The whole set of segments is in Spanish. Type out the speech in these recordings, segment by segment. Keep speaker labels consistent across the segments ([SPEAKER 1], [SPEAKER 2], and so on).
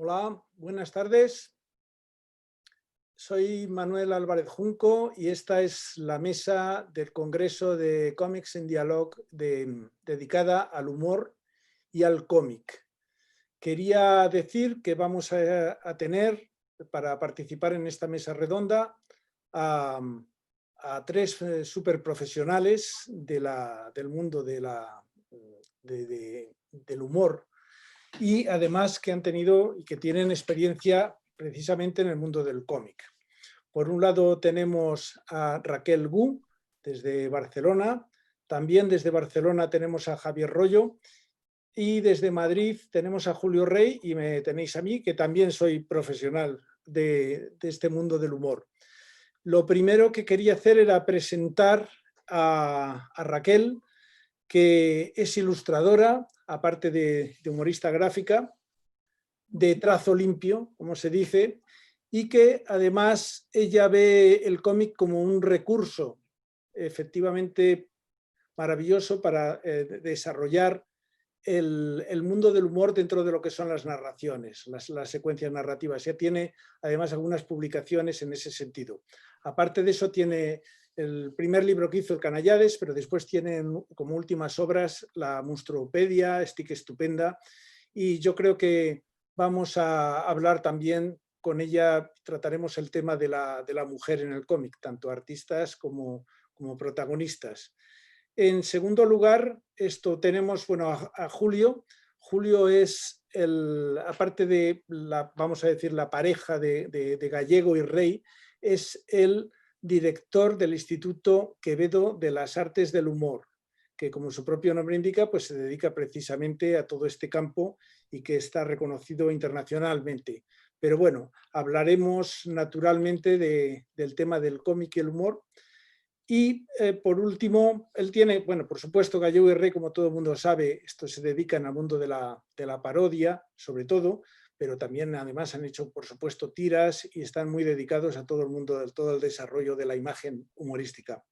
[SPEAKER 1] Hola, buenas tardes. Soy Manuel Álvarez Junco y esta es la mesa del Congreso de Comics en Dialogue dedicada al humor y al cómic. Quería decir que vamos a tener, para participar en esta mesa redonda, a, a tres superprofesionales del mundo del humor, y además que han tenido y que tienen experiencia precisamente en el mundo del cómic. Por un lado tenemos a Raquel Gu, desde Barcelona. También desde Barcelona tenemos a Javier Rollo. Y desde Madrid tenemos a Julio Rey y me tenéis a mí, que también soy profesional de este mundo del humor. Lo primero que quería hacer era presentar a Raquel, que es ilustradora, aparte de humorista gráfica, de trazo limpio, como se dice, y que además ella ve el cómic como un recurso efectivamente maravilloso para desarrollar el mundo del humor dentro de lo que son las narraciones, las secuencias narrativas. Ya tiene además algunas publicaciones en ese sentido. Aparte de eso tiene el primer libro que hizo, El Canallades, pero después tiene como últimas obras la Monstruopedia, Stick Estupenda, y yo creo que vamos a hablar también con ella, trataremos el tema de la mujer en el cómic, tanto artistas como protagonistas. En segundo lugar, tenemos a Julio. Julio es, aparte de, vamos a decir, la pareja de Gallego y Rey, es el director del Instituto Quevedo de las Artes del Humor, que como su propio nombre indica, pues se dedica precisamente a todo este campo y que está reconocido internacionalmente. Pero bueno, hablaremos naturalmente del tema del cómic y el humor. Y por último, él tiene, bueno, por supuesto, Gallego y Rey, como todo el mundo sabe, se dedican al mundo de la parodia, sobre todo, pero también además han hecho, por supuesto, tiras y están muy dedicados a todo el mundo, todo el desarrollo de la imagen humorística.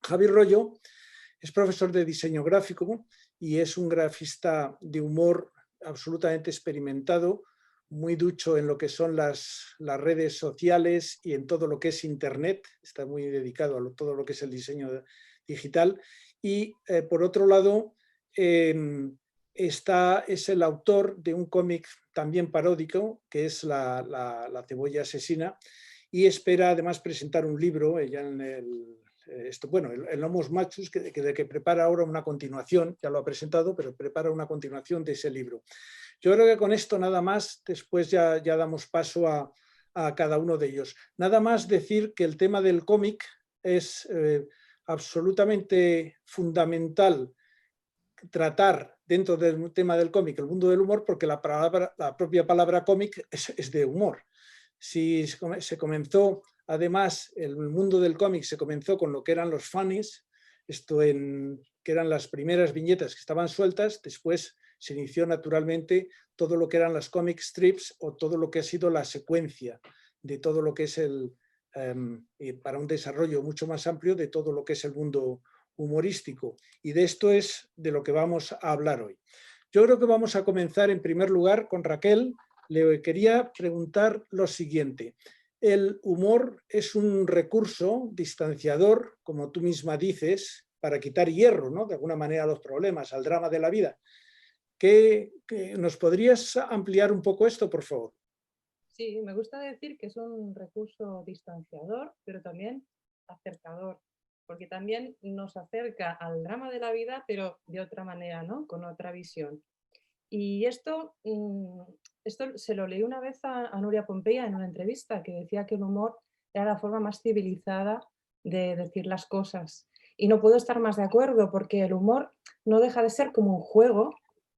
[SPEAKER 1] Javier Rollo es profesor de diseño gráfico y es un grafista de humor absolutamente experimentado, muy ducho en lo que son las redes sociales y en todo lo que es Internet. Está muy dedicado a todo lo que es el diseño digital. Y por otro lado, es el autor de un cómic también paródico, que es La cebolla asesina, y espera además presentar un libro ya en el Homos Machus, que prepara ahora una continuación, ya lo ha presentado, pero prepara una continuación de ese libro. Yo creo que con esto nada más, después ya damos paso a cada uno de ellos. Nada más decir que el tema del cómic es absolutamente fundamental tratar dentro del tema del cómic el mundo del humor, porque la propia palabra cómic es de humor. Si se comenzó, además, el mundo del cómic se comenzó con lo que eran los funnies, que eran las primeras viñetas que estaban sueltas. Después se inició naturalmente todo lo que eran las comic strips o todo lo que ha sido la secuencia de todo lo que es para un desarrollo mucho más amplio de todo lo que es el mundo humorístico. Y de esto es de lo que vamos a hablar hoy. Yo creo que vamos a comenzar en primer lugar con Raquel. Le quería preguntar lo siguiente. El humor es un recurso distanciador, como tú misma dices, para quitar hierro, ¿no?, de alguna manera, a los problemas, al drama de la vida. ¿Nos podrías ampliar un poco esto, por favor?
[SPEAKER 2] Sí, me gusta decir que es un recurso distanciador, pero también acercador, porque también nos acerca al drama de la vida, pero de otra manera, ¿no? Con otra visión. Y esto se lo leí una vez a Nuria Pompeya en una entrevista, que decía que el humor era la forma más civilizada de decir las cosas. Y no puedo estar más de acuerdo, porque el humor no deja de ser como un juego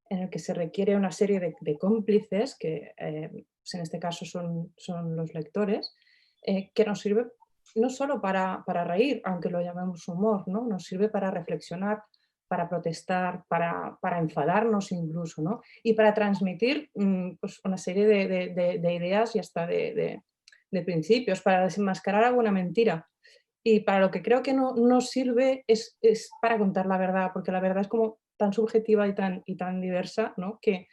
[SPEAKER 2] en el que se requiere una serie de cómplices, que pues en este caso son los lectores, que nos sirve no solo para reír, aunque lo llamemos humor, ¿no? Nos sirve para reflexionar, para protestar, para enfadarnos incluso, ¿no? Y para transmitir pues una serie de ideas y hasta de principios, para desenmascarar alguna mentira. Y para lo que creo que no sirve es para contar la verdad, porque la verdad es como tan subjetiva y tan diversa, ¿no? Que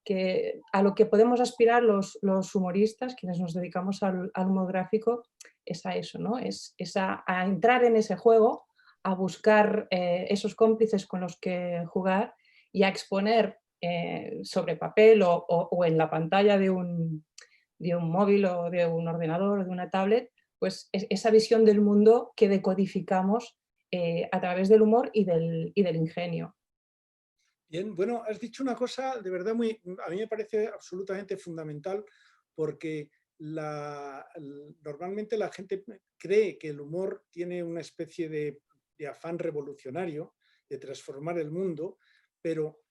[SPEAKER 2] que a lo que podemos aspirar los humoristas, quienes nos dedicamos al humor gráfico, es a eso, ¿no? Es a entrar en ese juego, a buscar esos cómplices con los que jugar y a exponer sobre papel o en la pantalla de un móvil o de un ordenador o de una tablet, pues esa visión del mundo que decodificamos a través del humor y del ingenio.
[SPEAKER 1] Bien, bueno, has dicho una cosa de verdad a mí me parece absolutamente fundamental porque normalmente la gente cree que el humor tiene una especie de afán revolucionario de transformar el mundo, pero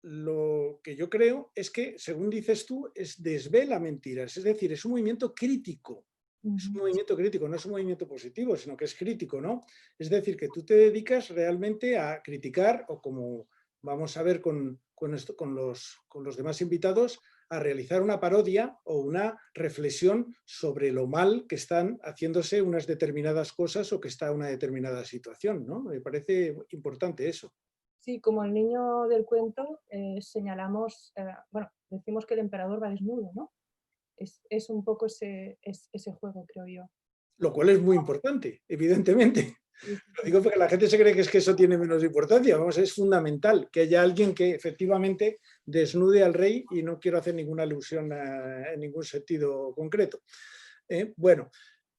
[SPEAKER 1] lo que yo creo es que, según dices tú, desvela mentiras, es decir, es un movimiento crítico. Es un
[SPEAKER 2] Ujú.
[SPEAKER 1] movimiento crítico, no es un movimiento positivo, sino que es crítico, ¿no? Es decir, que tú te dedicas realmente a criticar, o como vamos a ver con los demás invitados, a realizar una parodia o una reflexión sobre lo mal que están haciéndose unas determinadas cosas o que está una determinada situación, ¿no? Me parece importante eso.
[SPEAKER 2] Sí, como el niño del cuento, señalamos, bueno, decimos que el emperador va desnudo, ¿no? Es un poco ese juego, creo yo.
[SPEAKER 1] Lo cual es muy importante, evidentemente.
[SPEAKER 2] Sí, sí,
[SPEAKER 1] Lo
[SPEAKER 2] sí.
[SPEAKER 1] digo porque la gente se cree que es que eso tiene menos importancia. Vamos, es fundamental que haya alguien que efectivamente desnude al rey, y no quiero hacer ninguna alusión en ningún sentido concreto. Bueno,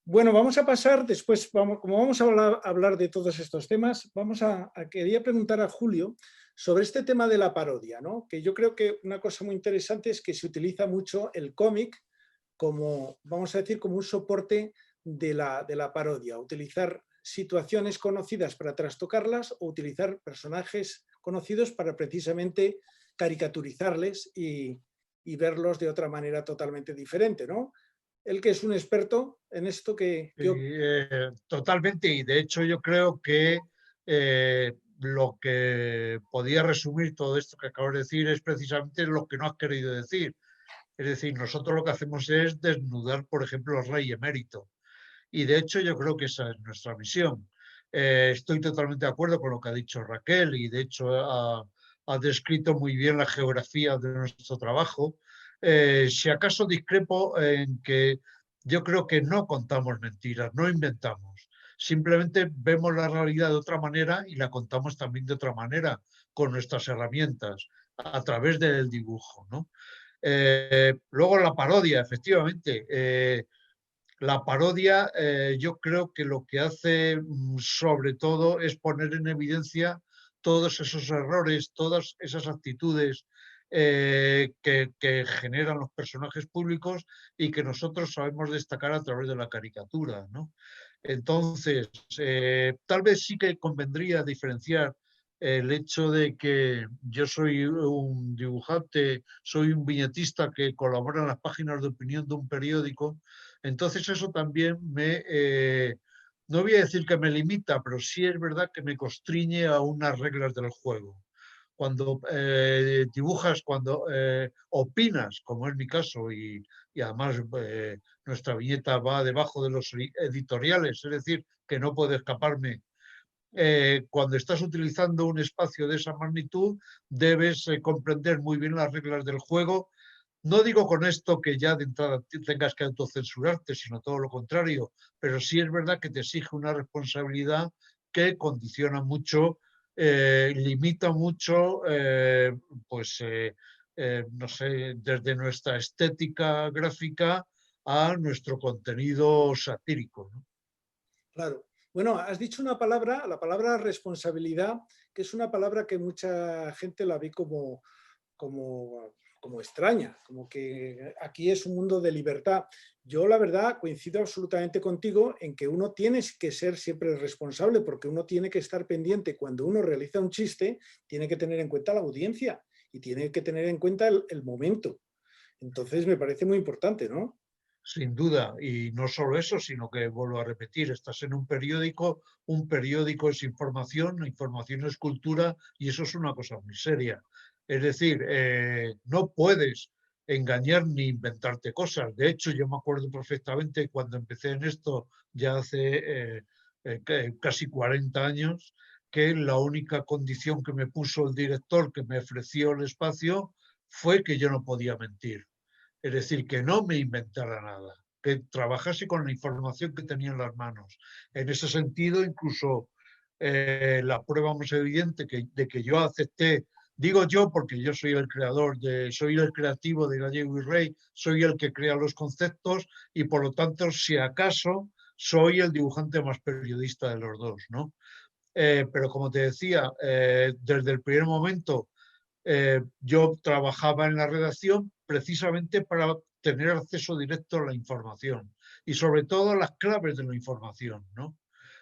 [SPEAKER 1] vamos a pasar después, como vamos a hablar de todos estos temas, quería preguntar a Julio sobre este tema de la parodia, ¿no? Que yo creo que una cosa muy interesante es que se utiliza mucho el cómic como, vamos a decir, como un soporte de la parodia, utilizar situaciones conocidas para trastocarlas o utilizar personajes conocidos para precisamente caricaturizarles y verlos de otra manera totalmente diferente, ¿no? Él, que es un experto en esto,
[SPEAKER 3] Sí, totalmente, y de hecho yo creo que lo que podía resumir todo esto que acabo de decir es precisamente lo que no has querido decir. Es decir, nosotros lo que hacemos es desnudar, por ejemplo, al rey emérito. Y de hecho yo creo que esa es nuestra misión. Estoy totalmente de acuerdo con lo que ha dicho Raquel y de hecho ha descrito muy bien la geografía de nuestro trabajo. Si acaso discrepo en que yo creo que no contamos mentiras, no inventamos. Simplemente vemos la realidad de otra manera y la contamos también de otra manera con nuestras herramientas, a través del dibujo, ¿no? Luego la parodia, efectivamente. La parodia, yo creo que lo que hace sobre todo es poner en evidencia todos esos errores, todas esas actitudes que generan los personajes públicos y que nosotros sabemos destacar a través de la caricatura, ¿no? Entonces, tal vez sí que convendría diferenciar el hecho de que yo soy un dibujante, soy un viñetista que colabora en las páginas de opinión de un periódico. Entonces eso también no voy a decir que me limita, pero sí es verdad que me constriñe a unas reglas del juego. Cuando dibujas, cuando opinas, como es mi caso, y además nuestra viñeta va debajo de los editoriales, es decir, que no puedo escaparme. Cuando estás utilizando un espacio de esa magnitud, debes comprender muy bien las reglas del juego. No digo con esto que ya de entrada tengas que autocensurarte, sino todo lo contrario, pero sí es verdad que te exige una responsabilidad que condiciona mucho, limita mucho, no sé, desde nuestra estética gráfica a nuestro contenido satírico, ¿no?
[SPEAKER 1] claro. Bueno, has dicho una palabra, la palabra responsabilidad, que es una palabra que mucha gente la ve como extraña, como que aquí es un mundo de libertad. Yo, la verdad, coincido absolutamente contigo en que uno tiene que ser siempre responsable, porque uno tiene que estar pendiente cuando uno realiza un chiste, tiene que tener en cuenta la audiencia y tiene que tener en cuenta el momento. Entonces, me parece muy importante, ¿no?
[SPEAKER 3] Sin duda, y no solo eso, sino que vuelvo a repetir, estás en un periódico es información, la información es cultura y eso es una cosa muy seria. Es decir, no puedes engañar ni inventarte cosas. De hecho, yo me acuerdo perfectamente cuando empecé en esto, ya hace casi 40 años, que la única condición que me puso el director que me ofreció el espacio fue que yo no podía mentir. Es decir, que no me inventara nada, que trabajase con la información que tenía en las manos. En ese sentido, incluso la prueba más evidente de que yo acepté, digo yo porque yo soy el creador, soy el creativo de Gallego y Rey, soy el que crea los conceptos y por lo tanto, si acaso, soy el dibujante más periodista de los dos, ¿no? Pero como te decía, desde el primer momento yo trabajaba en la redacción precisamente para tener acceso directo a la información y sobre todo a las claves de la información, ¿no?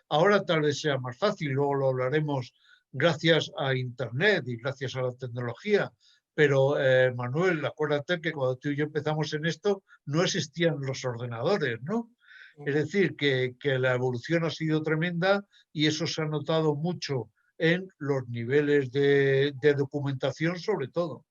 [SPEAKER 3] Ahora tal vez sea más fácil, luego lo hablaremos gracias a Internet y gracias a la tecnología, pero Manuel, acuérdate que cuando tú y yo empezamos en esto no existían los ordenadores, ¿no? Es decir, que la evolución ha sido tremenda y eso se ha notado mucho en los niveles de documentación sobre todo.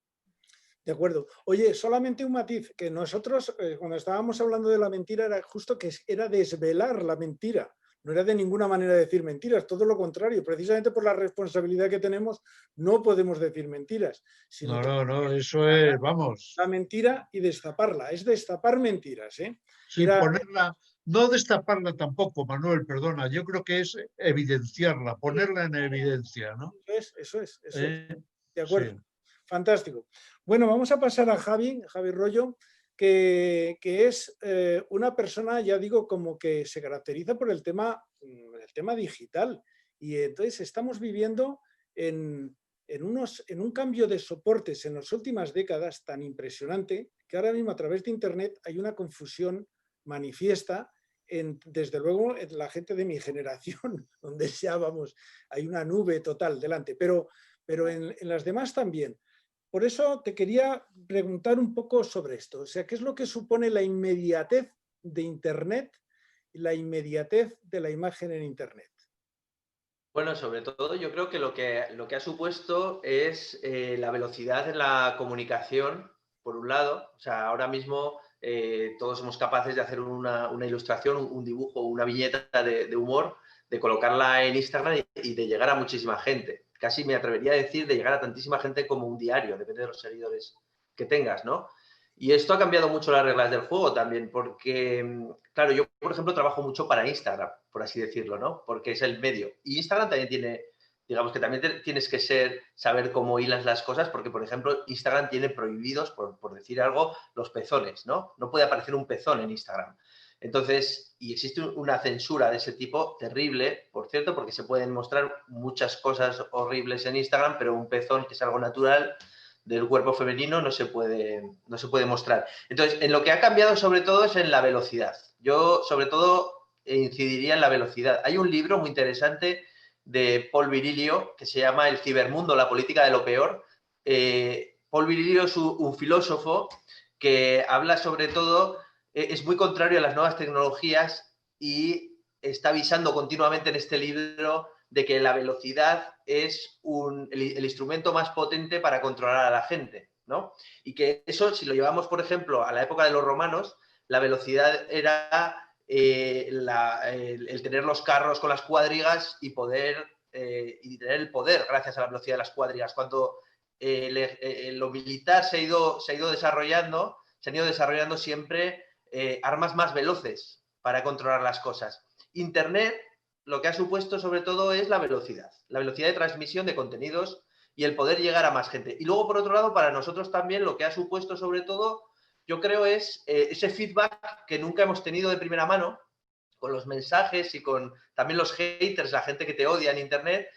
[SPEAKER 1] De acuerdo. Oye, solamente un matiz, que nosotros cuando estábamos hablando de la mentira era justo que era desvelar la mentira, no era de ninguna manera decir mentiras, todo lo contrario, precisamente por la responsabilidad que tenemos no podemos decir mentiras, sino
[SPEAKER 3] No, eso es, vamos.
[SPEAKER 1] la mentira y destaparla, es destapar mentiras.
[SPEAKER 3] Sí, ponerla, no destaparla tampoco, Manuel, perdona, yo creo que es evidenciarla, ponerla en evidencia, ¿no?
[SPEAKER 1] Eso es. De
[SPEAKER 3] Sí.
[SPEAKER 1] acuerdo. Fantástico. Bueno, vamos a pasar a Javi Rollo, que es una persona, ya digo, como que se caracteriza por el tema digital. Y entonces estamos viviendo en un cambio de soportes en las últimas décadas tan impresionante que ahora mismo a través de Internet hay una confusión manifiesta desde luego en la gente de mi generación, donde ya vamos, hay una nube total delante, pero en las demás también. Por eso te quería preguntar un poco sobre esto. O sea, ¿qué es lo que supone la inmediatez de Internet y la inmediatez de la imagen en Internet?
[SPEAKER 4] Bueno, sobre todo yo creo que lo que ha supuesto es la velocidad en la comunicación, por un lado. O sea, ahora mismo todos somos capaces de hacer una ilustración, un dibujo, una viñeta de humor, de colocarla en Instagram y de llegar a muchísima gente. Casi me atrevería a decir de llegar a tantísima gente como un diario, depende de los seguidores que tengas, ¿no? Y esto ha cambiado mucho las reglas del juego también, porque, claro, yo, por ejemplo, trabajo mucho para Instagram, por así decirlo, ¿no? Porque es el medio. Y Instagram también tiene, digamos que también tienes que saber cómo hilas las cosas, porque, por ejemplo, Instagram tiene prohibidos, por decir algo, los pezones, ¿no? No puede aparecer un pezón en Instagram. Entonces, y existe una censura de ese tipo terrible, por cierto, porque se pueden mostrar muchas cosas horribles en Instagram, pero un pezón, que es algo natural, del cuerpo femenino no se puede mostrar. Entonces, en lo que ha cambiado sobre todo es en la velocidad. Yo, sobre todo, incidiría en la velocidad. Hay un libro muy interesante de Paul Virilio que se llama El cibermundo, la política de lo peor. Paul Virilio es un filósofo que habla sobre todo, es muy contrario a las nuevas tecnologías y está avisando continuamente en este libro de que la velocidad es el instrumento más potente para controlar a la gente, ¿no? Y que eso, si lo llevamos, por ejemplo, a la época de los romanos, la velocidad era el tener los carros con las cuadrigas y tener el poder gracias a la velocidad de las cuadrigas. Cuando lo militar se ha ido desarrollando, se han ido desarrollando siempre armas más veloces para controlar las cosas. Internet lo que ha supuesto sobre todo es la velocidad de transmisión de contenidos y el poder llegar a más gente. Y luego, por otro lado, para nosotros también lo que ha supuesto sobre todo, yo creo, es ese feedback que nunca hemos tenido de primera mano con los mensajes y con también los haters, la gente que te odia en Internet,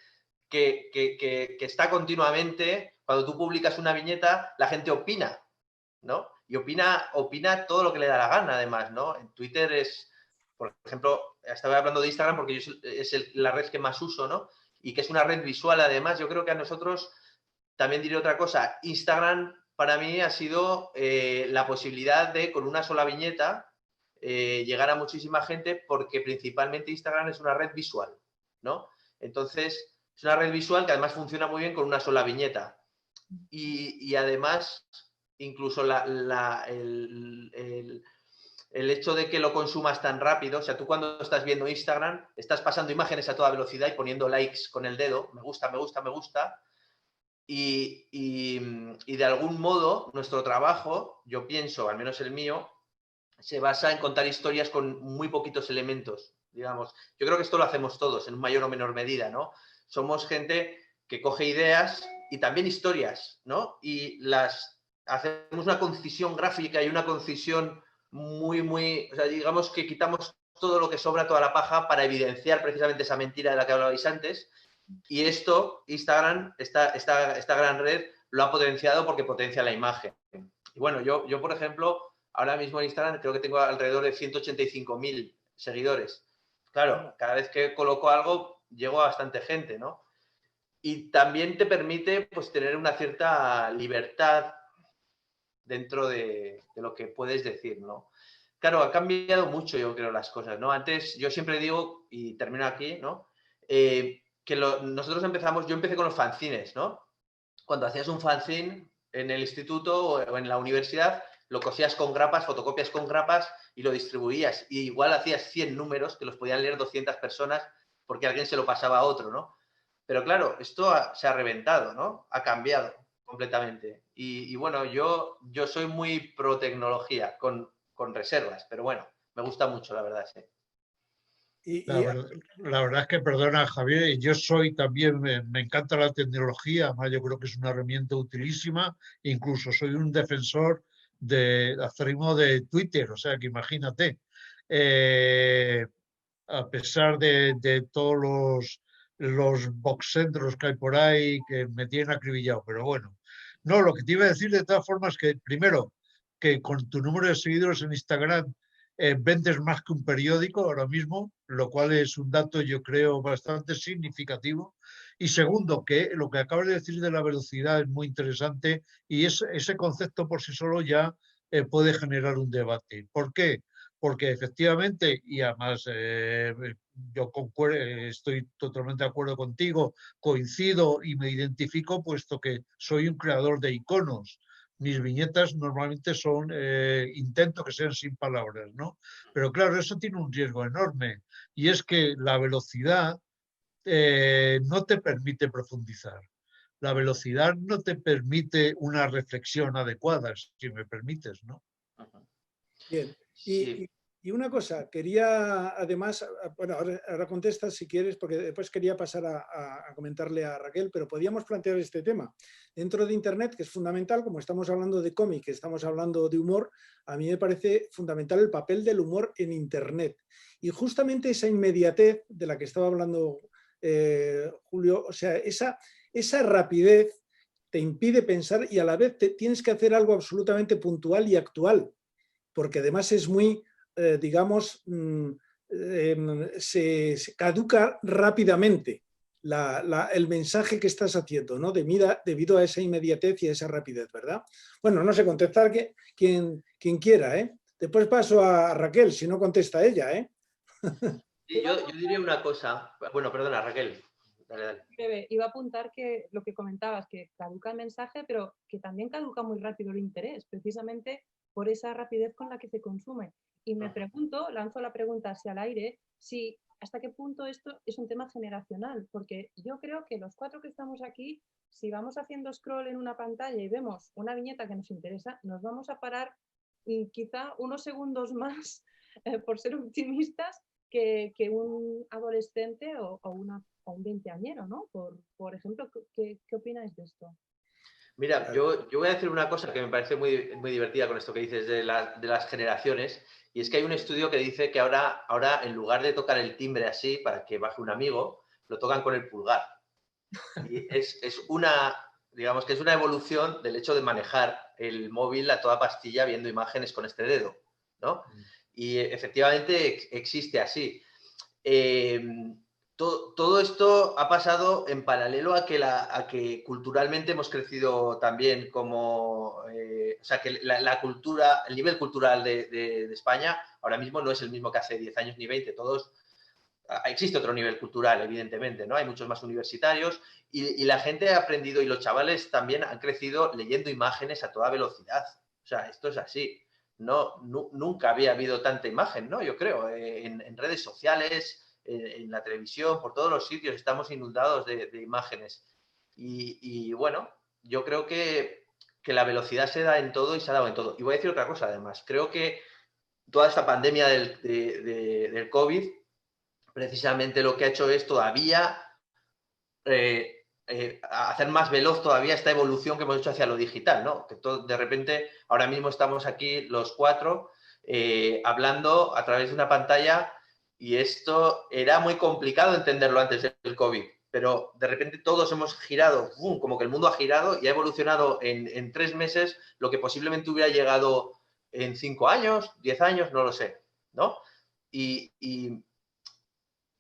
[SPEAKER 4] que está continuamente, cuando tú publicas una viñeta, la gente opina, ¿no? Y opina todo lo que le da la gana, además, ¿no? En Twitter es, por ejemplo, estaba hablando de Instagram porque es la red que más uso, ¿no? Y que es una red visual, además. Yo creo que a nosotros, también diré otra cosa, Instagram para mí ha sido la posibilidad de, con una sola viñeta, llegar a muchísima gente, porque principalmente Instagram es una red visual, ¿no? Entonces, es una red visual que además funciona muy bien con una sola viñeta. Y además, incluso el hecho de que lo consumas tan rápido, o sea, tú cuando estás viendo Instagram, estás pasando imágenes a toda velocidad y poniendo likes con el dedo, me gusta, me gusta, me gusta, y de algún modo nuestro trabajo, yo pienso, al menos el mío, se basa en contar historias con muy poquitos elementos, digamos. Yo creo que esto lo hacemos todos, en mayor o menor medida, ¿no? Somos gente que coge ideas y también historias, ¿no? Y las hacemos una concisión gráfica y una concisión muy, o sea, digamos que quitamos todo lo que sobra, toda la paja, para evidenciar precisamente esa mentira de la que hablabais antes. Y esto, Instagram, esta gran red, lo ha potenciado porque potencia la imagen. Y bueno, yo, por ejemplo, ahora mismo en Instagram creo que tengo alrededor de 185.000 seguidores. Claro, cada vez que coloco algo, llego a bastante gente, ¿no? Y también te permite, pues, tener una cierta libertad dentro de lo que puedes decir, ¿no? Claro, ha cambiado mucho, yo creo, las cosas, ¿no? Antes, yo siempre digo, y termino aquí, ¿no? Nosotros empezamos, yo empecé con los fanzines, ¿no? Cuando hacías un fanzine en el instituto o en la universidad, lo cosías con grapas, fotocopias con grapas y lo distribuías. Y igual hacías 100 números que los podían leer 200 personas porque alguien se lo pasaba a otro, ¿no? Pero claro, esto se ha reventado, ¿no? Ha cambiado completamente. Y bueno, yo soy muy pro tecnología, con reservas, pero bueno, me gusta mucho, la verdad, sí.
[SPEAKER 1] Y
[SPEAKER 3] La verdad es que, perdona, Javier, yo soy también, me encanta la tecnología, además yo creo que es una herramienta utilísima, incluso soy un defensor de acérrimo de Twitter, o sea que imagínate, eh, a pesar de todos los boxendros que hay por ahí que me tienen acribillado, pero bueno. No, lo que te iba a decir de todas formas que, primero, que con tu número de seguidores en Instagram vendes más que un periódico ahora mismo, lo cual es un dato, yo creo, bastante significativo. Y segundo, que lo que acabas de decir de la velocidad es muy interesante y ese concepto por sí solo ya puede generar un debate. ¿Por qué? Porque efectivamente, y además yo estoy totalmente de acuerdo contigo, coincido y me identifico puesto que soy un creador de iconos. Mis viñetas normalmente son, intento que sean sin palabras, ¿no? Pero claro, eso tiene un riesgo enorme y es que la velocidad no te permite profundizar. La velocidad no te permite una reflexión adecuada, si me permites, ¿no?
[SPEAKER 1] bien,
[SPEAKER 4] Sí.
[SPEAKER 1] y una cosa, quería además, bueno, ahora contestas si quieres, porque después quería pasar a comentarle a Raquel, pero podíamos plantear este tema. Dentro de Internet, que es fundamental, como estamos hablando de cómic, estamos hablando de humor, a mí me parece fundamental el papel del humor en Internet. Y justamente esa inmediatez de la que estaba hablando Julio, o sea, esa rapidez te impide pensar y a la vez tienes que hacer algo absolutamente puntual y actual, porque además es muy, digamos, se caduca rápidamente el mensaje que estás haciendo, ¿no? Debido a esa inmediatez y a esa rapidez, ¿verdad? Bueno, no sé, contestar quien quiera, ¿eh? Después paso a Raquel, si no contesta ella, ¿eh?
[SPEAKER 4] Y yo diría una cosa. Bueno, perdona, Raquel. Dale, dale.
[SPEAKER 2] Breve, iba a apuntar que lo que comentabas, que caduca el mensaje, pero que también caduca muy rápido el interés, precisamente por esa rapidez con la que se consume. Y me pregunto, lanzo la pregunta hacia el aire, si hasta qué punto esto es un tema generacional, porque yo creo que los 4 que estamos aquí, si vamos haciendo scroll en una pantalla y vemos una viñeta que nos interesa, nos vamos a parar quizá unos segundos más, por ser optimistas, que un adolescente o un veinteañero, ¿no? Por ejemplo, ¿qué opináis de esto?
[SPEAKER 4] Mira, yo voy a decir una cosa que me parece muy divertida con esto que dices de las generaciones, y es que hay un estudio que dice que ahora en lugar de tocar el timbre así para que baje un amigo, lo tocan con el pulgar. Y digamos que es una evolución del hecho de manejar el móvil a toda pastilla viendo imágenes con este dedo, ¿no? Y efectivamente existe así. Todo esto ha pasado en paralelo a que culturalmente hemos crecido también como... o sea, que la cultura, el nivel cultural de España ahora mismo no es el mismo que hace 10 años ni 20. Existe otro nivel cultural, evidentemente, ¿no? Hay muchos más universitarios y la gente ha aprendido y los chavales también han crecido leyendo imágenes a toda velocidad. O sea, esto es así. Nunca había habido tanta imagen, ¿no? Yo creo, en redes sociales, en la televisión, por todos los sitios estamos inundados de imágenes. Y bueno, yo creo que la velocidad se da en todo y se ha dado en todo. Y voy a decir otra cosa, además. Creo que toda esta pandemia del COVID, precisamente lo que ha hecho es todavía hacer más veloz todavía esta evolución que hemos hecho hacia lo digital, ¿no? Que de repente, ahora mismo estamos aquí los 4 hablando a través de una pantalla y esto era muy complicado entenderlo antes del COVID, pero de repente todos hemos girado, ¡bum!, como que el mundo ha girado y ha evolucionado en 3 meses lo que posiblemente hubiera llegado en 5 años, 10 años, no lo sé, ¿no? Y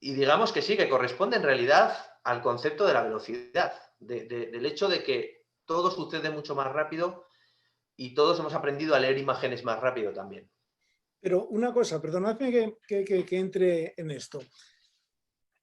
[SPEAKER 4] digamos que sí, que corresponde en realidad al concepto de la velocidad, del hecho de que todo sucede mucho más rápido y todos hemos aprendido a leer imágenes más rápido también.
[SPEAKER 1] Pero una cosa, perdonadme que entre en esto.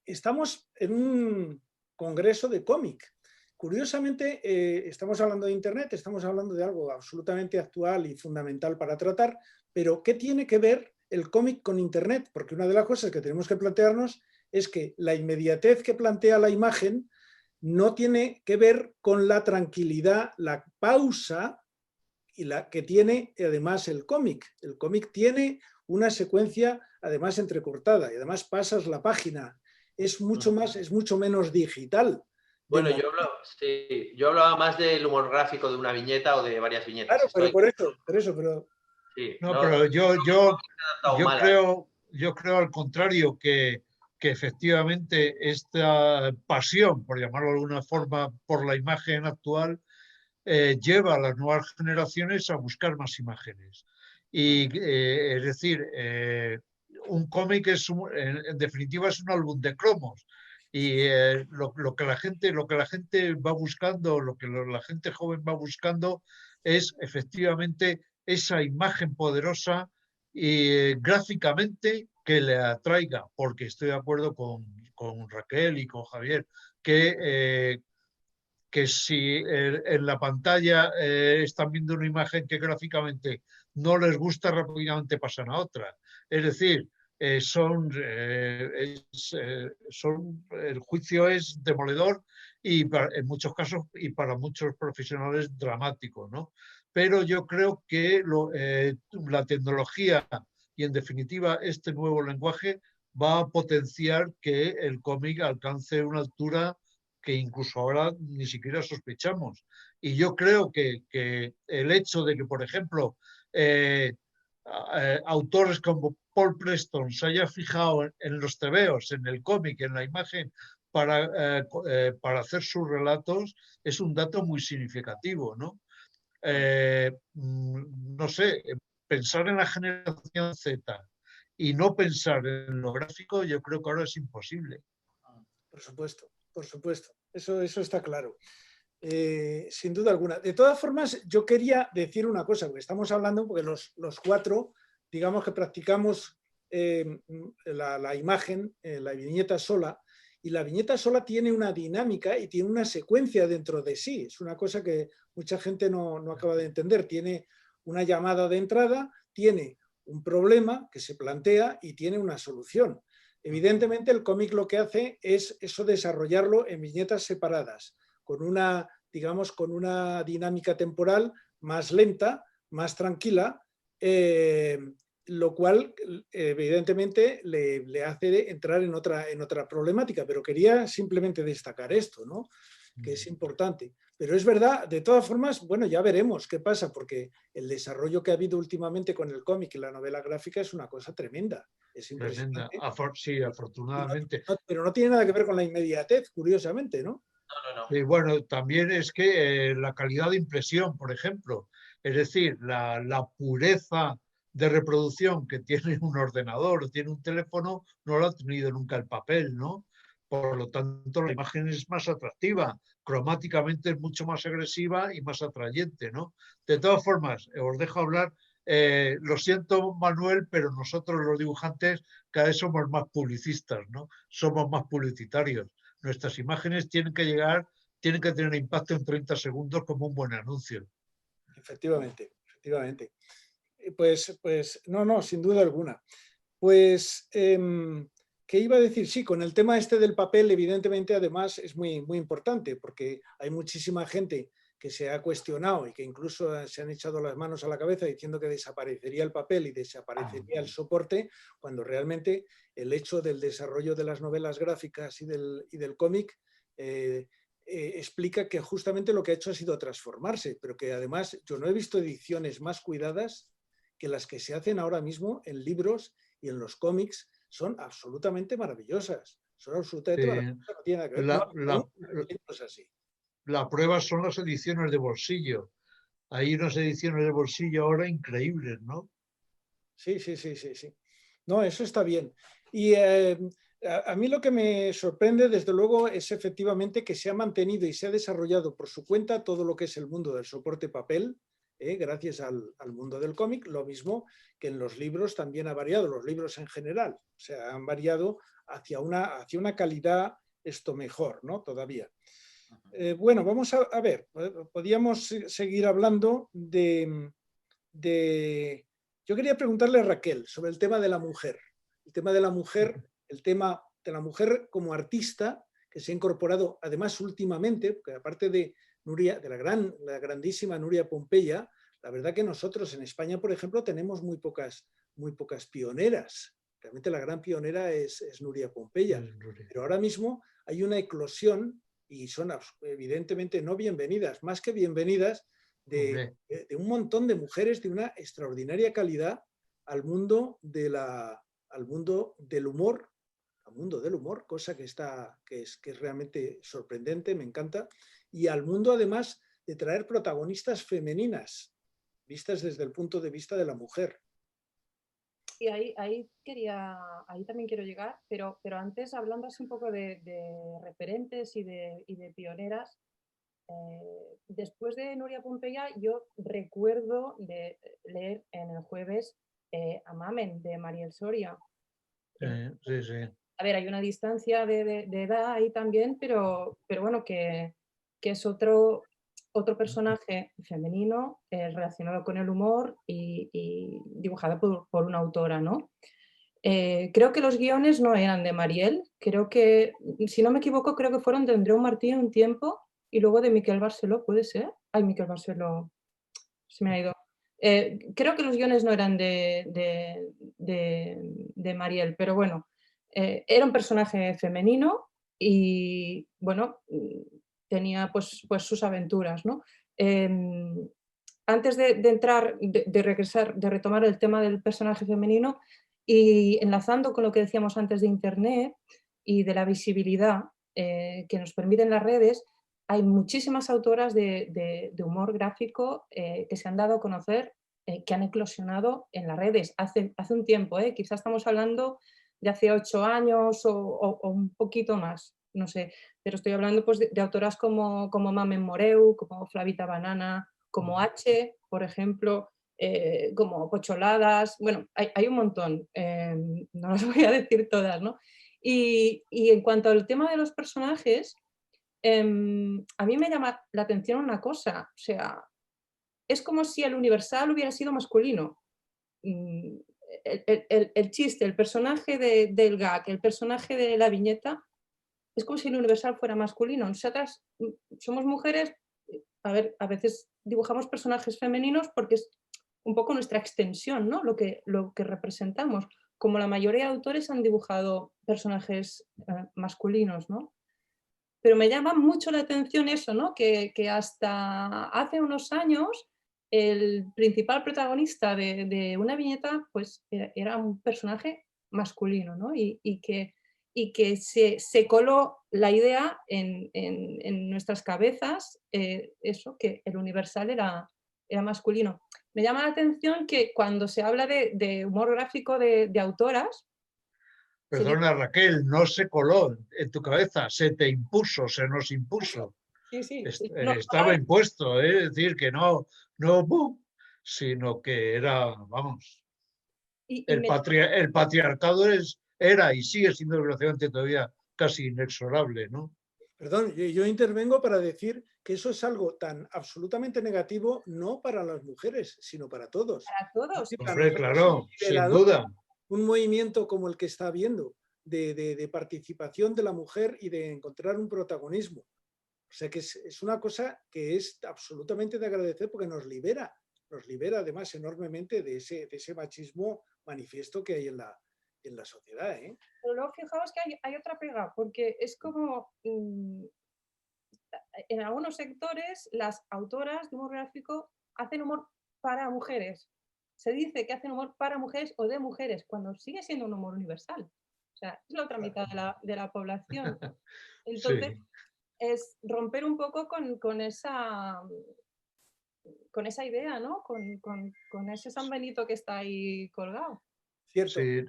[SPEAKER 1] Estamos en un congreso de cómic. Curiosamente, estamos hablando de Internet, estamos hablando de algo absolutamente actual y fundamental para tratar, pero ¿qué tiene que ver el cómic con Internet? Porque una de las cosas que tenemos que plantearnos es que la inmediatez que plantea la imagen no tiene que ver con la tranquilidad, la pausa y la que tiene además el cómic. El cómic tiene una secuencia además entrecortada y además pasas la página. Es mucho menos digital.
[SPEAKER 4] Bueno, yo hablaba más del humor gráfico de una viñeta o de varias viñetas.
[SPEAKER 1] Claro, pero por eso, pero...
[SPEAKER 4] Sí,
[SPEAKER 3] no, pero yo creo al contrario que efectivamente esta pasión, por llamarlo de alguna forma, por la imagen actual, lleva a las nuevas generaciones a buscar más imágenes. Y es decir, un cómic en definitiva es un álbum de cromos. Y lo que la gente va buscando, lo que la gente joven va buscando es efectivamente esa imagen poderosa y gráficamente que le atraiga, porque estoy de acuerdo con Raquel y con Javier, que si en la pantalla están viendo una imagen que gráficamente no les gusta, rápidamente pasan a otra. Es decir, el juicio es demoledor y en muchos casos y para muchos profesionales dramático, ¿no? Pero yo creo que la tecnología y en definitiva este nuevo lenguaje va a potenciar que el cómic alcance una altura que incluso ahora ni siquiera sospechamos. Y yo creo que el hecho de que, por ejemplo, autores como Paul Preston se haya fijado en los tebeos, en el cómic, en la imagen, para hacer sus relatos, es un dato muy significativo, ¿no? No sé, pensar en la generación Z y no pensar en lo gráfico, yo creo que ahora es imposible.
[SPEAKER 1] Por supuesto, por supuesto. Eso está claro. Sin duda alguna. De todas formas, yo quería decir una cosa, porque estamos hablando, porque los 4, digamos que practicamos la imagen, la viñeta sola, y la viñeta sola tiene una dinámica y tiene una secuencia dentro de sí. Es una cosa que mucha gente no acaba de entender. Tiene una llamada de entrada, tiene un problema que se plantea y tiene una solución. Evidentemente, el cómic lo que hace es eso, desarrollarlo en viñetas separadas, con una, digamos, con una dinámica temporal más lenta, más tranquila, lo cual evidentemente le hace entrar en otra problemática, pero quería simplemente destacar esto, ¿no? Que es importante. Pero es verdad, de todas formas, bueno, ya veremos qué pasa, porque el desarrollo que ha habido últimamente con el cómic y la novela gráfica es una cosa tremenda. Es impresionante.
[SPEAKER 3] Sí, afortunadamente.
[SPEAKER 1] Pero no tiene nada que ver con la inmediatez, curiosamente, ¿no?
[SPEAKER 4] No.
[SPEAKER 3] Y bueno, también es que la calidad de impresión, por ejemplo, es decir, la pureza de reproducción que tiene un ordenador o tiene un teléfono, no lo ha tenido nunca el papel, ¿no? Por lo tanto, la imagen es más atractiva, cromáticamente es mucho más agresiva y más atrayente, ¿no? De todas formas, os dejo hablar. Lo siento, Manuel, pero nosotros los dibujantes cada vez somos más publicistas, ¿no? Somos más publicitarios. Nuestras imágenes tienen que llegar, tienen que tener impacto en 30 segundos como un buen anuncio.
[SPEAKER 1] Efectivamente, efectivamente. Pues no, sin duda alguna. Pues, ¿qué iba a decir? Sí, con el tema este del papel, evidentemente, además, es muy, muy importante, porque hay muchísima gente que se ha cuestionado y que incluso se han echado las manos a la cabeza diciendo que desaparecería el papel y desaparecería el soporte, cuando realmente el hecho del desarrollo de las novelas gráficas y del cómic explica que justamente lo que ha hecho ha sido transformarse, pero que además yo no he visto ediciones más cuidadas que las que se hacen ahora mismo en libros y en los cómics. Son absolutamente maravillosas. Son absolutamente maravillosas. No tiene nada que ver. No es así.
[SPEAKER 3] La prueba son las ediciones de bolsillo. Hay unas ediciones de bolsillo ahora increíbles, ¿no?
[SPEAKER 1] Sí. No, eso está bien. Y a mí lo que me sorprende, desde luego, es efectivamente que se ha mantenido y se ha desarrollado por su cuenta todo lo que es el mundo del soporte papel, gracias al mundo del cómic, lo mismo que en los libros también ha variado, los libros en general, o sea, han variado hacia una calidad esto mejor, ¿no? Todavía. Bueno, vamos a ver, podríamos seguir hablando de... Yo quería preguntarle a Raquel sobre el tema de la mujer. El tema de la mujer, el tema de la mujer como artista, que se ha incorporado además últimamente, porque aparte de Nuria, de la grandísima Nuria Pompeya, la verdad que nosotros en España, por ejemplo, tenemos muy pocas pioneras. Realmente la gran pionera es Nuria Pompeya. Pero ahora mismo hay una eclosión y son evidentemente no bienvenidas, más que bienvenidas, de un montón de mujeres de una extraordinaria calidad al mundo del humor, cosa que es realmente sorprendente, me encanta, y al mundo además de traer protagonistas femeninas, vistas desde el punto de vista de la mujer.
[SPEAKER 2] Y ahí también quiero llegar, pero antes, hablando así un poco de referentes y de pioneras, después de Nuria Pompeya, yo recuerdo de leer en El Jueves a Mamen, de Mariel Soria.
[SPEAKER 3] Sí.
[SPEAKER 2] A ver, hay una distancia de edad ahí también, pero bueno, que es otro personaje femenino relacionado con el humor y dibujada por una autora, ¿no? Creo que los guiones no eran de Mariel, creo que, si no me equivoco, creo que fueron de Andreu Martín un tiempo y luego de Miquel Barceló, ¿puede ser? Ay, Miquel Barceló, se me ha ido. Creo que los guiones no eran de Mariel, pero bueno, era un personaje femenino y, bueno, tenía pues sus aventuras, ¿no? Antes de entrar, de regresar, de retomar el tema del personaje femenino y enlazando con lo que decíamos antes de Internet y de la visibilidad que nos permiten las redes, hay muchísimas autoras de humor gráfico que se han dado a conocer, que han eclosionado en las redes hace un tiempo, quizás estamos hablando de hace 8 años o un poquito más, no sé, pero estoy hablando pues, de autoras como Mamen Moreu, como Flavita Banana, como H, por ejemplo, como Pocholadas, bueno, hay un montón, no las voy a decir todas, ¿no? Y en cuanto al tema de los personajes, a mí me llama la atención una cosa, o sea, es como si el Universal hubiera sido masculino. El chiste, el personaje del gag, el personaje de la viñeta, es como si el Universal fuera masculino. Nosotras somos mujeres, a veces dibujamos personajes femeninos porque es un poco nuestra extensión, ¿no? Lo que representamos. Como la mayoría de autores han dibujado personajes masculinos, ¿no? Pero me llama mucho la atención eso, ¿no? Que hasta hace unos años el principal protagonista de una viñeta pues era un personaje masculino, ¿no? Y que se coló la idea en nuestras cabezas, eso, que el Universal era masculino. Me llama la atención que cuando se habla de humor gráfico de autoras...
[SPEAKER 3] Perdona, Raquel, no se coló en tu cabeza, se te impuso, se nos impuso.
[SPEAKER 2] Sí.
[SPEAKER 3] Estaba impuesto, es decir, que no boom, sino que era, vamos, el patriarcado era y sigue siendo desgraciadamente todavía casi inexorable, ¿no?
[SPEAKER 1] Perdón, yo intervengo para decir que eso es algo tan absolutamente negativo, no para las mujeres, sino para todos.
[SPEAKER 2] Para todos.
[SPEAKER 3] Hombre, claro, sin duda.
[SPEAKER 1] Un movimiento como el que está habiendo, de participación de la mujer y de encontrar un protagonismo. O sea que es una cosa que es absolutamente de agradecer porque nos libera además enormemente de ese machismo manifiesto que hay en la sociedad, ¿eh?
[SPEAKER 2] Pero luego fijaos que hay otra pega, porque es como en algunos sectores las autoras de humor gráfico hacen humor para mujeres. Se dice que hacen humor para mujeres o de mujeres, cuando sigue siendo un humor universal. O sea, es la otra mitad de la población. Entonces,
[SPEAKER 3] Sí.
[SPEAKER 2] es romper un poco con esa idea, ¿no? Con ese San Benito que está ahí colgado.
[SPEAKER 1] Cierto.
[SPEAKER 3] Sí,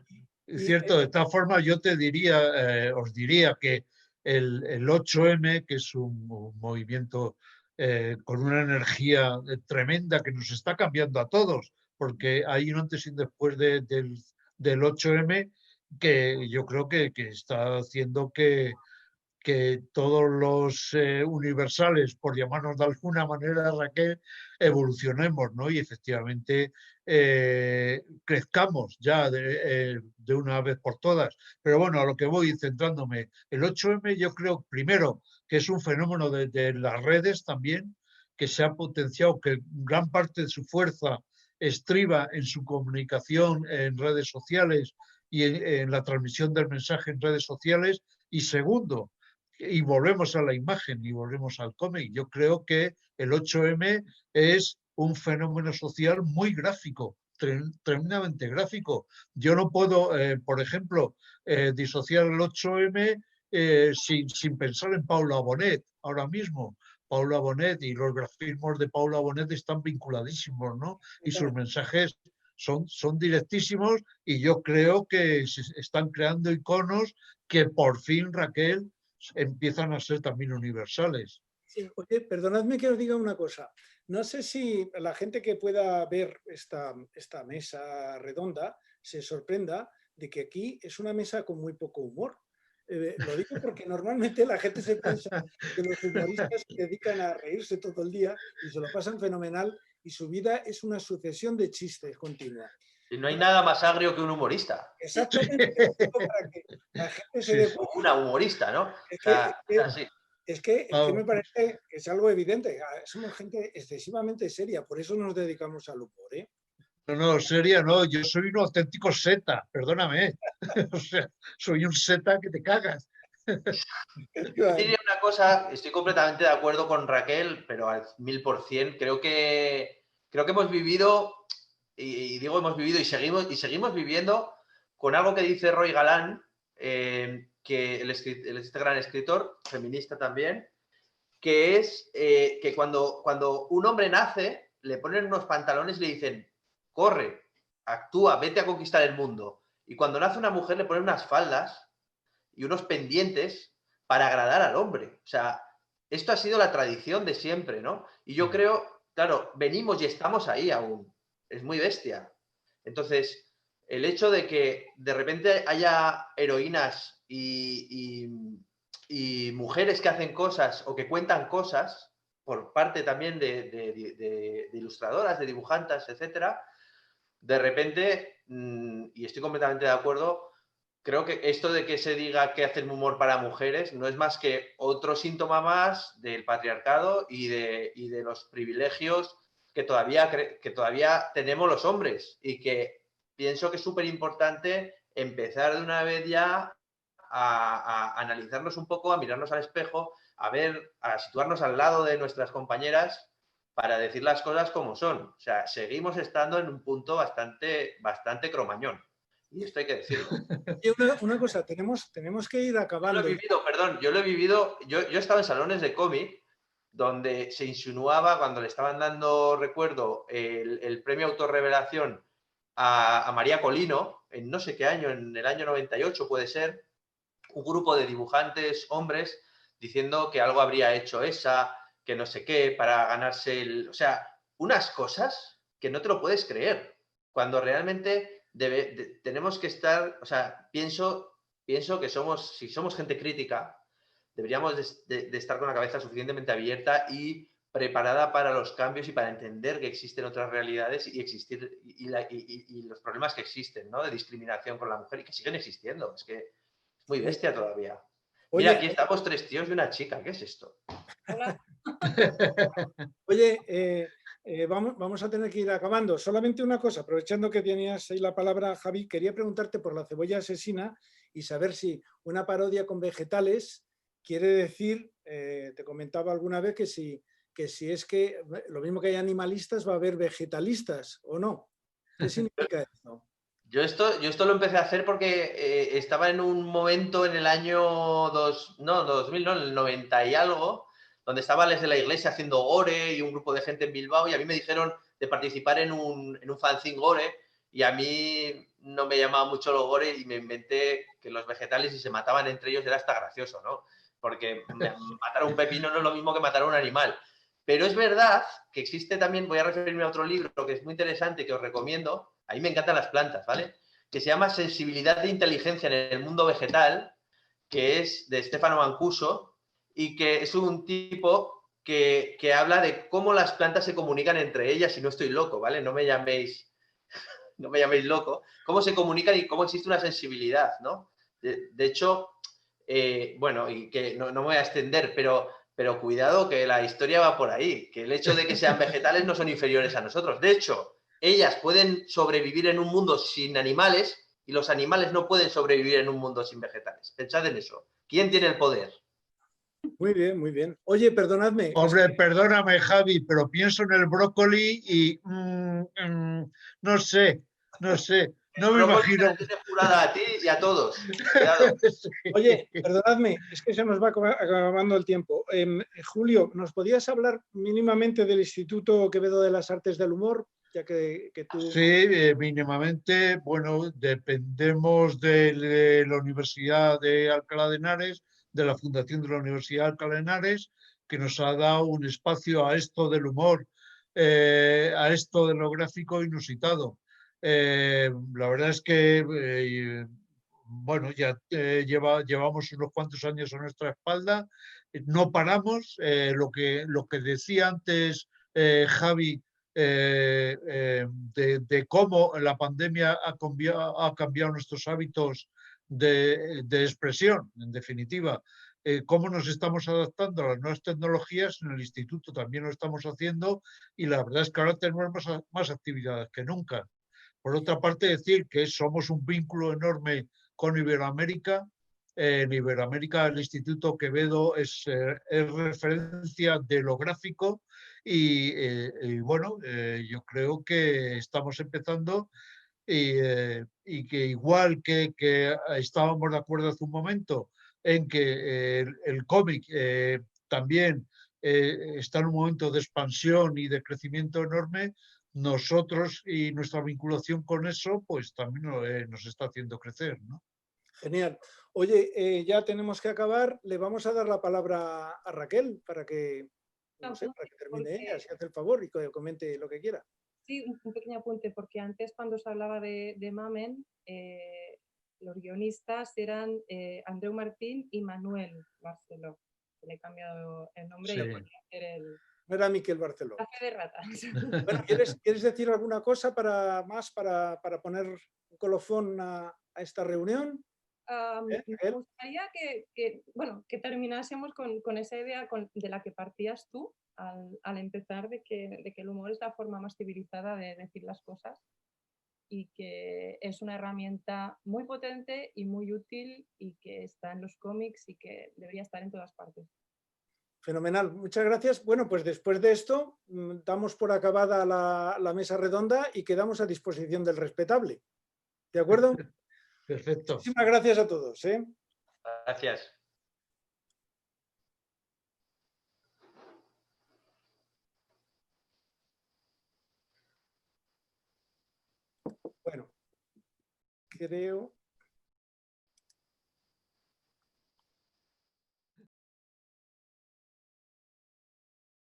[SPEAKER 1] Y,
[SPEAKER 3] cierto. De esta forma yo te diría, os diría que el 8M, que es un movimiento con una energía tremenda que nos está cambiando a todos, porque hay un antes y un después del 8M que yo creo que está haciendo que todos los universales, por llamarnos de alguna manera, Raquel, evolucionemos, ¿no? Y efectivamente crezcamos ya de una vez por todas. Pero bueno, a lo que voy centrándome, el 8M yo creo primero que es un fenómeno de las redes también, que se ha potenciado, que gran parte de su fuerza estriba en su comunicación en redes sociales y en la transmisión del mensaje en redes sociales. Y segundo, y volvemos a la imagen y volvemos al cómic. Yo creo que el 8M es un fenómeno social muy gráfico, tremendamente gráfico. Yo no puedo, por ejemplo, disociar el 8M sin pensar en Paula Bonet ahora mismo. Paula Bonet y los grafismos de Paula Bonet están vinculadísimos, ¿no? Y sus mensajes son directísimos y yo creo que se están creando iconos que por fin, Raquel, empiezan a ser también universales.
[SPEAKER 1] sí, oye, perdonadme que os diga una cosa. No sé si la gente que pueda ver esta mesa redonda se sorprenda de que aquí es una mesa con muy poco humor. Lo digo porque normalmente la gente se piensa que los humoristas se dedican a reírse todo el día y se lo pasan fenomenal y su vida es una sucesión de chistes continua.
[SPEAKER 4] Y no hay nada más agrio que un humorista.
[SPEAKER 1] Exactamente, para que la gente se
[SPEAKER 3] Sí,
[SPEAKER 1] dé
[SPEAKER 3] sí.
[SPEAKER 4] O
[SPEAKER 1] cuenta.
[SPEAKER 4] una humorista, ¿no? O
[SPEAKER 1] Es
[SPEAKER 4] sea,
[SPEAKER 1] que,
[SPEAKER 4] así.
[SPEAKER 1] es que me parece que es algo evidente. Somos gente excesivamente seria, por eso nos dedicamos al humor, ¿eh?
[SPEAKER 3] No, no, seria, no, yo soy un auténtico seta, perdóname. O sea, soy un seta que te cagas.
[SPEAKER 4] Yo diría una cosa, estoy completamente de acuerdo con Raquel, pero al 1000%. Creo que hemos vivido, y digo hemos vivido y seguimos viviendo con algo que dice Roy Galán, que este gran escritor, feminista también, que es que cuando un hombre nace, le ponen unos pantalones y le dicen, corre, actúa, vete a conquistar el mundo. Y cuando nace una mujer le ponen unas faldas y unos pendientes para agradar al hombre. O sea, esto ha sido la tradición de siempre, ¿no? Y yo creo, claro, venimos y estamos ahí aún. Es muy bestia. Entonces, el hecho de que de repente haya heroínas y mujeres que hacen cosas o que cuentan cosas por parte también de ilustradoras, de dibujantes, etcétera, de repente, y estoy completamente de acuerdo, creo que esto de que se diga que hacen humor para mujeres no es más que otro síntoma más del patriarcado y de los privilegios que todavía tenemos los hombres y que pienso que es súper importante empezar de una vez ya a analizarnos un poco, a mirarnos al espejo, a ver, a situarnos al lado de nuestras compañeras para decir las cosas como son. O sea, seguimos estando en un punto bastante cromañón. Y esto hay que decirlo.
[SPEAKER 1] Y una cosa, tenemos que ir acabando.
[SPEAKER 4] Yo lo he vivido, yo he estado en salones de cómic donde se insinuaba, cuando le estaban dando, recuerdo, el premio Autorrevelación a María Colino, en no sé qué año, en el año 98 puede ser, un grupo de dibujantes hombres diciendo que algo habría hecho esa, que no sé qué, para ganarse el... O sea, unas cosas que no te lo puedes creer, cuando realmente tenemos que estar, o sea, pienso que si somos gente crítica, deberíamos de estar con la cabeza suficientemente abierta y preparada para los cambios y para entender que existen otras realidades y los problemas que existen, ¿no? De discriminación con la mujer y que siguen existiendo. Es que es muy bestia todavía.
[SPEAKER 1] Oye,
[SPEAKER 4] Mira, aquí estamos 3 tíos y una chica. ¿Qué es esto?
[SPEAKER 2] Hola.
[SPEAKER 1] Oye, vamos a tener que ir acabando. Solamente una cosa, aprovechando que tenías ahí la palabra, Javi, quería preguntarte por la cebolla asesina y saber si una parodia con vegetales quiere decir, te comentaba alguna vez que si es que lo mismo que hay animalistas va a haber vegetalistas o no. ¿Qué significa eso?
[SPEAKER 4] Yo esto lo empecé a hacer porque estaba en un momento en el año 2000, no, en el 90 y algo, donde estaba Les de la Iglesia haciendo gore y un grupo de gente en Bilbao, y a mí me dijeron de participar en un fanzine gore, y a mí no me llamaba mucho lo gore y me inventé que los vegetales, si se mataban entre ellos, era hasta gracioso, ¿no? Porque matar a un pepino no es lo mismo que matar a un animal. Pero es verdad que existe también, voy a referirme a otro libro que es muy interesante, que os recomiendo. A mí me encantan las plantas, ¿vale? Que se llama Sensibilidad de inteligencia en el mundo vegetal, que es de Stefano Mancuso, y que es un tipo que habla de cómo las plantas se comunican entre ellas, y no estoy loco, ¿vale? No me llaméis loco, cómo se comunican y cómo existe una sensibilidad, ¿no? De hecho, bueno, y que no me voy a extender, pero cuidado que la historia va por ahí, que el hecho de que sean vegetales no son inferiores a nosotros. De hecho, ellas pueden sobrevivir en un mundo sin animales y los animales no pueden sobrevivir en un mundo sin vegetales. Pensad en eso. ¿Quién tiene el poder?
[SPEAKER 1] Muy bien, muy bien. Oye, perdonadme.
[SPEAKER 3] Hombre, perdóname, Javi, pero pienso en el brócoli y no sé,
[SPEAKER 4] El
[SPEAKER 3] no me
[SPEAKER 4] brócoli se
[SPEAKER 3] imagino.
[SPEAKER 4] la tiene jurada a ti y a todos. Cuidado.
[SPEAKER 1] Oye, perdonadme, es que se nos va acabando el tiempo. Julio, ¿nos podías hablar mínimamente del Instituto Quevedo de las Artes del Humor? Ya que tú...
[SPEAKER 3] Sí, mínimamente, bueno, dependemos de la Universidad de Alcalá de Henares, de la Fundación de la Universidad de Alcalá de Henares, que nos ha dado un espacio a esto del humor, a esto de lo gráfico inusitado. La verdad es que, bueno, ya llevamos unos cuantos años a nuestra espalda, no paramos, lo que decía antes Javi, de cómo la pandemia ha cambiado nuestros hábitos de expresión, en definitiva. Cómo nos estamos adaptando a las nuevas tecnologías, en el instituto también lo estamos haciendo y la verdad es que ahora tenemos más actividades que nunca. Por otra parte, decir que somos un vínculo enorme con Iberoamérica. En Iberoamérica el Instituto Quevedo es referencia de lo gráfico y bueno, yo creo que estamos empezando y que igual que estábamos de acuerdo hace un momento en que el cómic también está en un momento de expansión y de crecimiento enorme, nosotros y nuestra vinculación con eso, pues también nos está haciendo crecer, ¿no?
[SPEAKER 1] Genial. Oye, ya tenemos que acabar. Le vamos a dar la palabra a Raquel para que, no sé, para que termine ella, si hace el favor y que comente lo que quiera.
[SPEAKER 2] Sí, un pequeño apunte, porque antes cuando se hablaba de Mamen, los guionistas eran Andreu Martín y Manuel Barceló. Le he cambiado el nombre,
[SPEAKER 3] Sí.
[SPEAKER 2] yo podría hacer el
[SPEAKER 1] No era Miquel Barceló.
[SPEAKER 2] café de ratas.
[SPEAKER 1] Bueno, ¿quieres decir alguna cosa para poner un colofón a esta reunión?
[SPEAKER 2] Me
[SPEAKER 1] Raquel?
[SPEAKER 2] gustaría bueno, que terminásemos con esa idea de la que partías tú al empezar, de que el humor es la forma más civilizada de decir las cosas y que es una herramienta muy potente y muy útil y que está en los cómics y que debería estar en todas partes.
[SPEAKER 1] Fenomenal, muchas gracias. Bueno, pues después de esto damos por acabada la mesa redonda y quedamos a disposición del respetable. ¿De acuerdo?
[SPEAKER 3] Perfecto.
[SPEAKER 1] Muchísimas gracias a todos.
[SPEAKER 4] Gracias.
[SPEAKER 1] Bueno, creo...